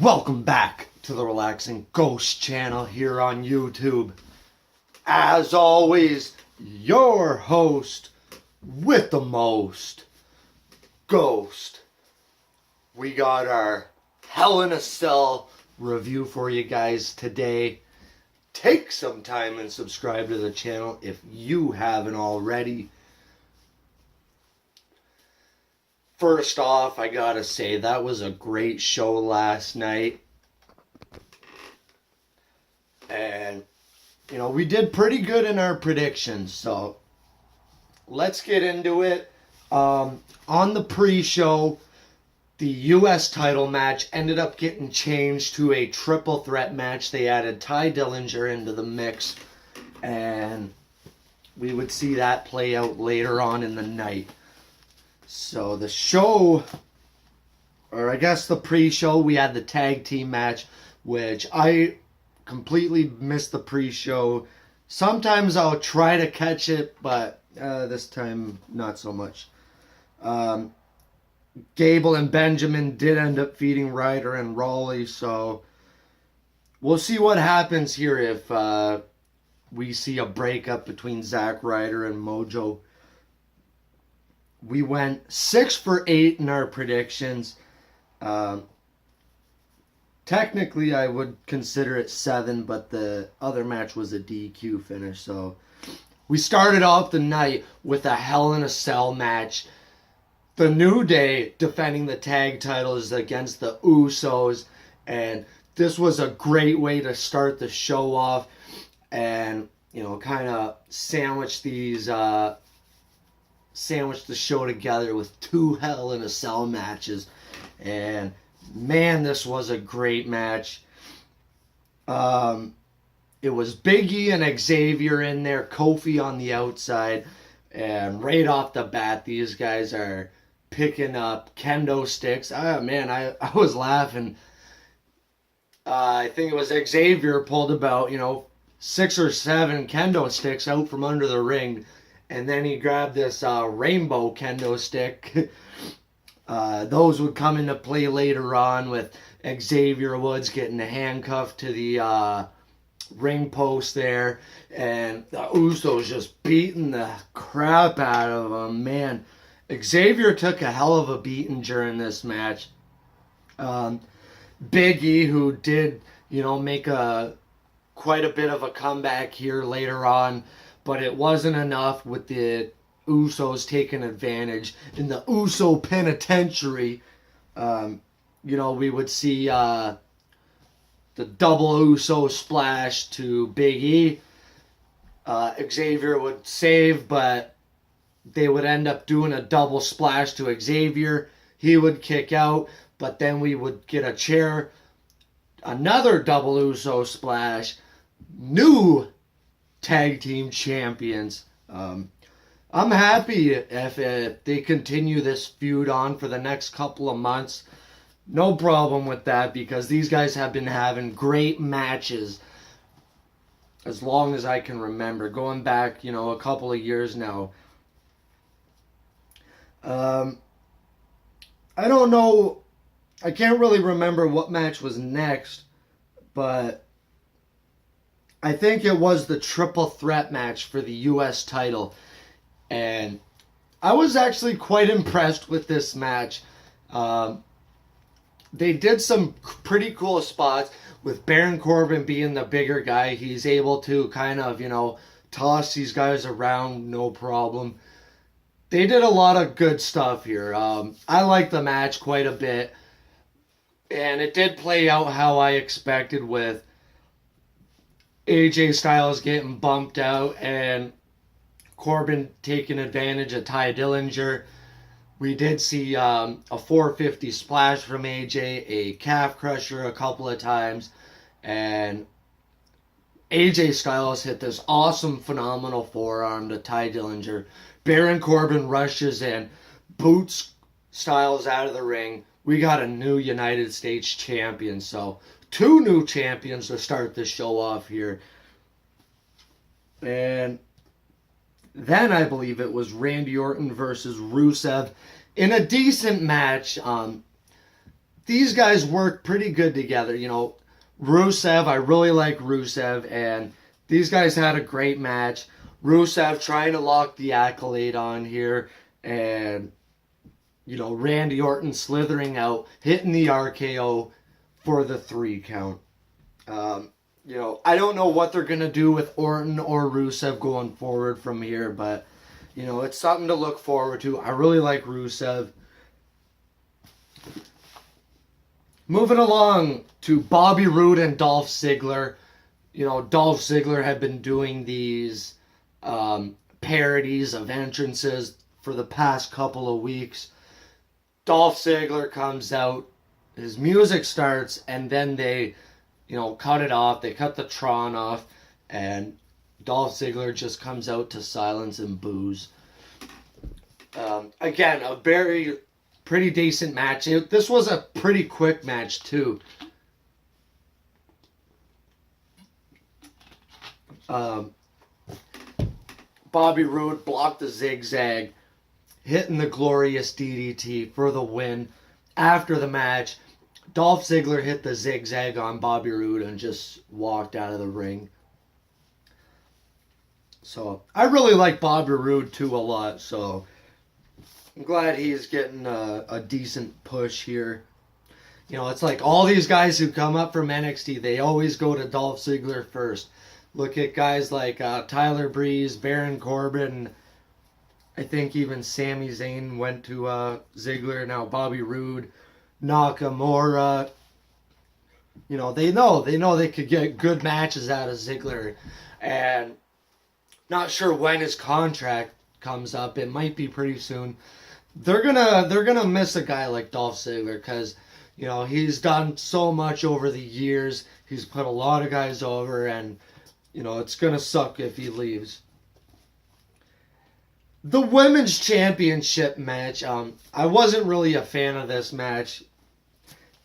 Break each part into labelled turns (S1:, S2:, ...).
S1: Welcome back to the Relaxing Ghost channel here on YouTube. As always, your host with the most, Ghost. We got our Hell in a Cell review for you guys today. Take some time and subscribe to the channel if you haven't already. First off, I gotta say, that was a great show last night. And, we did pretty good in our predictions, so let's get into it. On the pre-show, the U.S. title match ended up getting changed to a triple threat match. They added Ty Dillinger into the mix, and we would see that play out later on in the night. So the show, or I guess the pre-show, we had the tag team match, which I completely missed the pre-show. Sometimes I'll try to catch it, but this time not so much. Gable and Benjamin did end up feeding Ryder and Raleigh, so we'll see what happens here if we see a breakup between Zack Ryder and Mojo. We went 6 for 8 in our predictions. Technically, I would consider it 7, but the other match was a DQ finish. So we started off the night with a Hell in a Cell match. The New Day defending the tag titles against the Usos. And this was a great way to start the show off and, kind of sandwich the show together with 2 Hell in a Cell matches. And man, this was a great match. It was Big E and Xavier in there, Kofi on the outside, and right off the bat, these guys are picking up kendo sticks. I was laughing. I think it was Xavier pulled about, 6 or 7 kendo sticks out from under the ring. And then he grabbed this rainbow kendo stick. Those would come into play later on with Xavier Woods getting handcuffed to the ring post there. And the Usos just beating the crap out of him. Man, Xavier took a hell of a beating during this match. Big E, who did, make quite a bit of a comeback here later on. But it wasn't enough with the Usos taking advantage. In the Uso penitentiary, we would see the double Uso splash to Big E. Xavier would save, but they would end up doing a double splash to Xavier. He would kick out, but then we would get a chair. Another double Uso splash. New tag team champions. I'm happy if they continue this feud on for the next couple of months. No problem with that, because these guys have been having great matches as long as I can remember, going back a couple of years now. I don't know, I can't really remember what match was next, but I think it was the triple threat match for the U.S. title. And I was actually quite impressed with this match. They did some pretty cool spots with Baron Corbin being the bigger guy. He's able to kind of, toss these guys around, no problem. They did a lot of good stuff here. I liked the match quite a bit. And it did play out how I expected, with AJ Styles getting bumped out and Corbin taking advantage of Ty Dillinger. We did see a 450 splash from AJ, a calf crusher a couple of times, and AJ Styles hit this awesome, phenomenal forearm to Ty Dillinger. Baron Corbin rushes in, boots Styles out of the ring. We got a new United States champion, so 2 new champions to start the show off here. And then I believe it was Randy Orton versus Rusev in a decent match. these guys work pretty good together. You know, Rusev, I really like Rusev, and these guys had a great match. Rusev trying to lock the Accolade on here, and, you know, Randy Orton slithering out, hitting the RKO for the 3 count. You know, I don't know what they're going to do with Orton or Rusev going forward from here, but, you know, it's something to look forward to. I really like Rusev. Moving along to Bobby Roode and Dolph Ziggler. You know, Dolph Ziggler had been doing these parodies of entrances for the past couple of weeks. Dolph Ziggler comes out, his music starts, and then they, you know, cut it off. They cut the Tron off, and Dolph Ziggler just comes out to silence and boos. Again, a pretty decent match. This was a pretty quick match, too. Bobby Roode blocked the zigzag, hitting the glorious DDT for the win. After the match, Dolph Ziggler hit the zigzag on Bobby Roode and just walked out of the ring. So, I really like Bobby Roode, too, a lot. So, I'm glad he's getting a decent push here. You know, it's like all these guys who come up from NXT, they always go to Dolph Ziggler first. Look at guys like Tyler Breeze, Baron Corbin. I think even Sami Zayn went to Ziggler. Now Bobby Roode, Nakamura. You know they could get good matches out of Ziggler, and not sure when his contract comes up. It might be pretty soon. They're gonna miss a guy like Dolph Ziggler because, you know, he's done so much over the years. He's put a lot of guys over, and, you know, it's gonna suck if he leaves. The Women's Championship match, I wasn't really a fan of this match.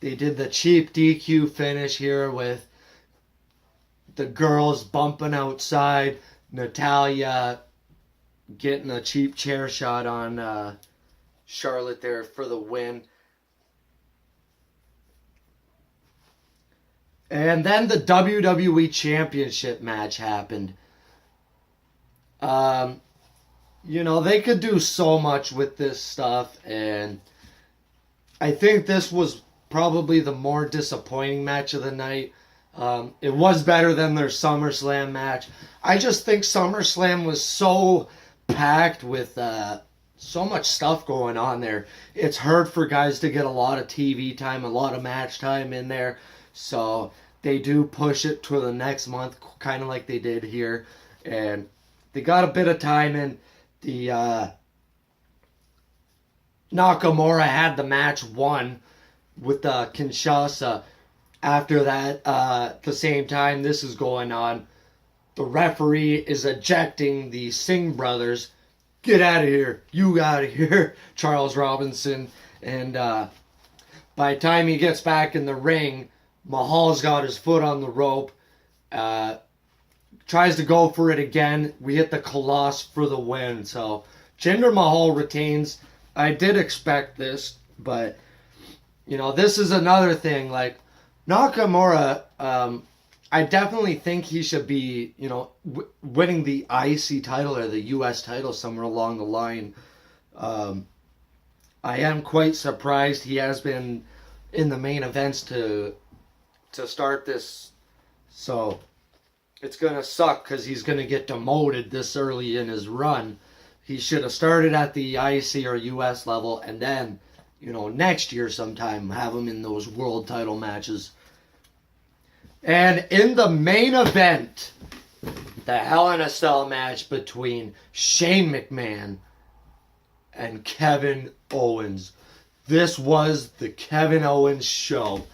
S1: They did the cheap DQ finish here with the girls bumping outside, Natalya getting a cheap chair shot on Charlotte there for the win. And then the WWE Championship match happened. You know, they could do so much with this stuff, and I think this was probably the more disappointing match of the night. It was better than their SummerSlam match. I just think SummerSlam was so packed with so much stuff going on there. It's hard for guys to get a lot of TV time, a lot of match time in there. So they do push it to the next month, kind of like they did here. And they got a bit of time in. The Nakamura had the match won with Kinshasa. After that, at the same time this is going on, the referee is ejecting the Singh brothers. Get out of here. You out of here, Charles Robinson. And by the time he gets back in the ring, Mahal's got his foot on the rope. Tries to go for it again. We hit the Colossus for the win. So Jinder Mahal retains. I did expect this, but, you know, this is another thing. Like, Nakamura, I definitely think he should be, you know, winning the IC title or the US title somewhere along the line. I am quite surprised he has been in the main events to start this. So it's going to suck because he's going to get demoted this early in his run. He should have started at the IC or US level, and then, you know, next year sometime have him in those world title matches. And in the main event, the Hell in a Cell match between Shane McMahon and Kevin Owens. This was the Kevin Owens show.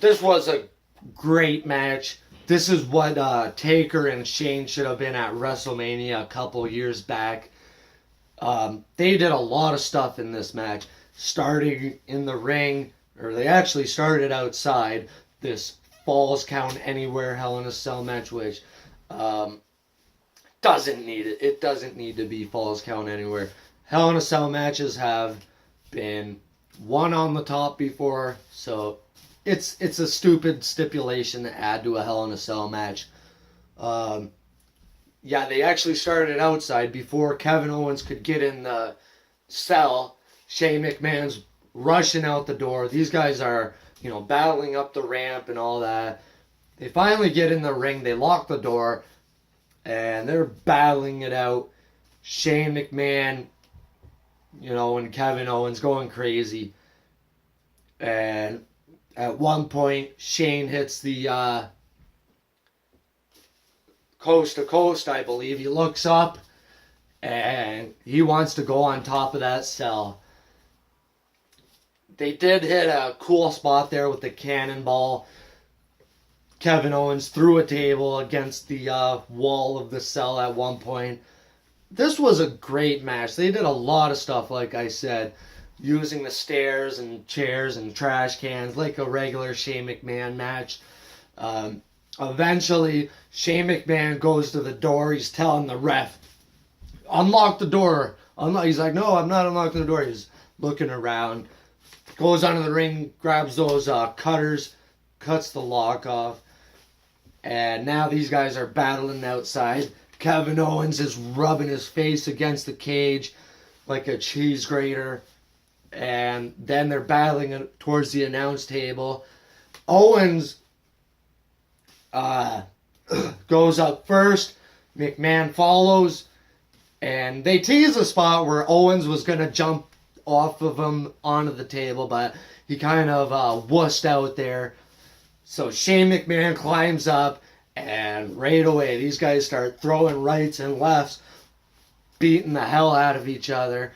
S1: This was a great match. This is what Taker and Shane should have been at WrestleMania a couple years back. They did a lot of stuff in this match, starting in the ring, or they actually started outside. This Falls Count Anywhere Hell in a Cell match, which doesn't need it. It doesn't need to be Falls Count Anywhere. Hell in a Cell matches have been won on the top before, so it's a stupid stipulation to add to a Hell in a Cell match. Yeah, they actually started outside before Kevin Owens could get in the cell. Shane McMahon's rushing out the door. These guys are, battling up the ramp and all that. They finally get in the ring. They lock the door, and they're battling it out. Shane McMahon, and Kevin Owens going crazy. And at one point, Shane hits the coast to coast, I believe. He looks up, and he wants to go on top of that cell. They did hit a cool spot there with the cannonball. Kevin Owens threw a table against the wall of the cell at one point. This was a great match. They did a lot of stuff, like I said, using the stairs and chairs and trash cans like a regular Shane McMahon match. Eventually, Shane McMahon goes to the door. He's telling the ref, unlock the door. He's like, no, I'm not unlocking the door. He's looking around. Goes onto the ring, grabs those cutters, cuts the lock off. And now these guys are battling outside. Kevin Owens is rubbing his face against the cage like a cheese grater. And then they're battling towards the announce table. Owens goes up first. McMahon follows. And they tease a spot where Owens was going to jump off of him onto the table, but he kind of wussed out there. So Shane McMahon climbs up, and right away these guys start throwing rights and lefts, beating the hell out of each other.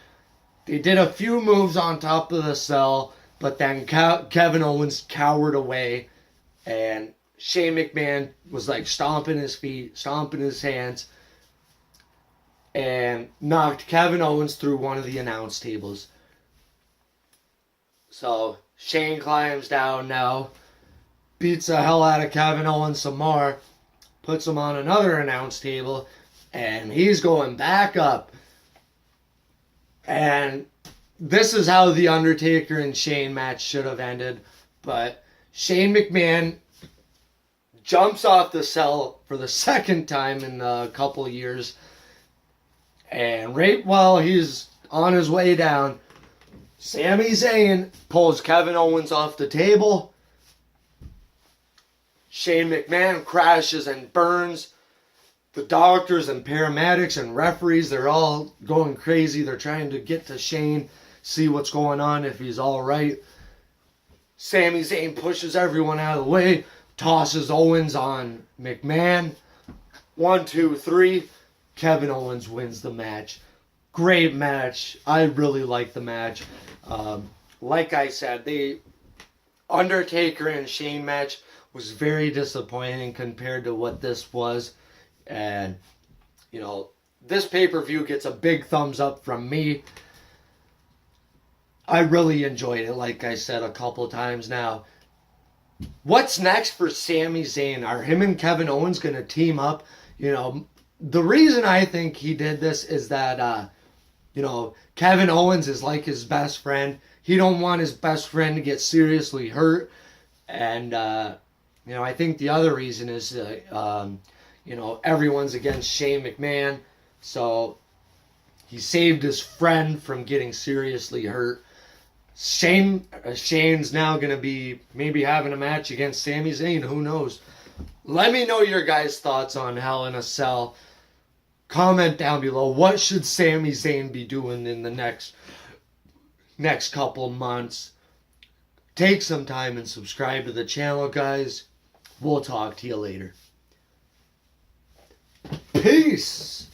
S1: They did a few moves on top of the cell, but then Kevin Owens cowered away, and Shane McMahon was like stomping his feet, stomping his hands, and knocked Kevin Owens through one of the announce tables. So Shane climbs down now, beats the hell out of Kevin Owens some more, puts him on another announce table, and he's going back up. And this is how the Undertaker and Shane match should have ended. But Shane McMahon jumps off the cell for the second time in a couple of years. And right while he's on his way down, Sami Zayn pulls Kevin Owens off the table. Shane McMahon crashes and burns. The doctors and paramedics and referees, they're all going crazy. They're trying to get to Shane, see what's going on, if he's all right. Sami Zayn pushes everyone out of the way, tosses Owens on McMahon. 1, 2, 3. Kevin Owens wins the match. Great match. I really like the match. Like I said, the Undertaker and Shane match was very disappointing compared to what this was. And, this pay-per-view gets a big thumbs up from me. I really enjoyed it, like I said a couple times now. What's next for Sami Zayn? Are him and Kevin Owens going to team up? The reason I think he did this is that, Kevin Owens is like his best friend. He don't want his best friend to get seriously hurt. And, I think the other reason is, everyone's against Shane McMahon. So he saved his friend from getting seriously hurt. Shane's now going to be maybe having a match against Sami Zayn. Who knows? Let me know your guys' thoughts on Hell in a Cell. Comment down below. What should Sami Zayn be doing in the next couple months? Take some time and subscribe to the channel, guys. We'll talk to you later. Peace!